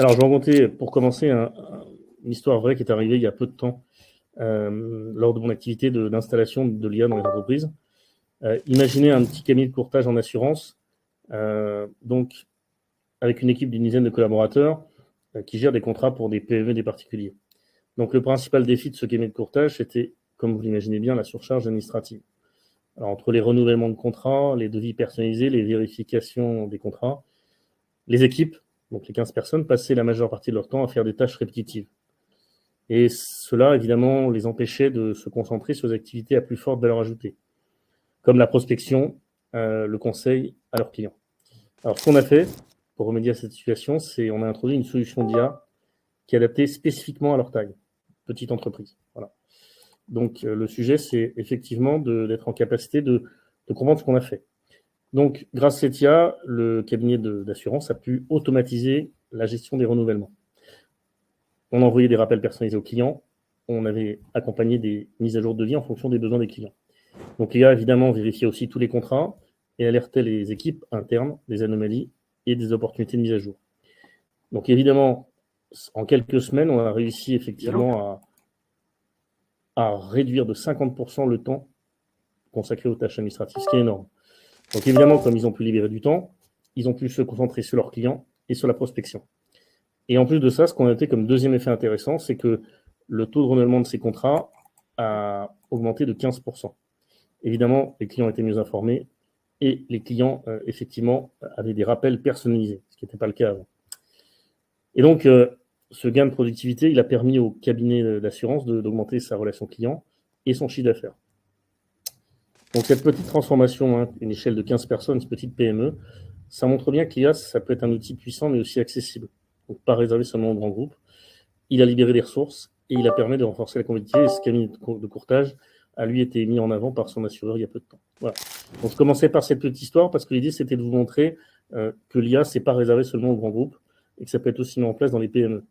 Alors, je vais raconter, pour commencer, une histoire vraie qui est arrivée il y a peu de temps lors de mon activité d'installation de l'IA dans les entreprises. Imaginez un petit cabinet de courtage en assurance, donc avec une équipe d'une dizaine de collaborateurs qui gèrent des contrats pour des PME, des particuliers. Donc, le principal défi de ce cabinet de courtage, c'était, comme vous l'imaginez bien, la surcharge administrative. Alors, entre les renouvellements de contrats, les devis personnalisés, les vérifications des contrats, les équipes, donc les 15 personnes, passaient la majeure partie de leur temps à faire des tâches répétitives. Et cela, évidemment, les empêchait de se concentrer sur les activités à plus forte valeur ajoutée, comme la prospection, le conseil à leurs clients. Alors, ce qu'on a fait pour remédier à cette situation, c'est on a introduit une solution d'IA qui est adaptée spécifiquement à leur taille, petite entreprise. Voilà. Donc, le sujet, c'est effectivement d'être en capacité de comprendre ce qu'on a fait. Donc, grâce à cette IA, le cabinet d'assurance a pu automatiser la gestion des renouvellements. On envoyait des rappels personnalisés aux clients, on avait accompagné des mises à jour de devis en fonction des besoins des clients. Donc, l'IA, évidemment, vérifiait aussi tous les contrats et alertait les équipes internes des anomalies et des opportunités de mise à jour. Donc, évidemment, en quelques semaines, on a réussi effectivement à réduire de 50% le temps consacré aux tâches administratives, ce qui est énorme. Donc évidemment, comme ils ont pu libérer du temps, ils ont pu se concentrer sur leurs clients et sur la prospection. Et en plus de ça, ce qu'on a noté comme deuxième effet intéressant, c'est que le taux de renouvellement de ces contrats a augmenté de 15%. Évidemment, les clients étaient mieux informés et les clients, effectivement, avaient des rappels personnalisés, ce qui n'était pas le cas avant. Et donc, ce gain de productivité, il a permis au cabinet d'assurance d'augmenter sa relation client et son chiffre d'affaires. Donc cette petite transformation, une échelle de 15 personnes, une petite PME, ça montre bien que l'IA, ça peut être un outil puissant, mais aussi accessible. Donc pas réservé seulement aux grands groupes. Il a libéré des ressources et il a permis de renforcer la compétitivité. Et ce cabinet de courtage a lui été mis en avant par son assureur il y a peu de temps. Voilà. Donc je commençais par cette petite histoire parce que l'idée, c'était de vous montrer que l'IA, c'est pas réservé seulement aux grands groupes et que ça peut être aussi mis en place dans les PME.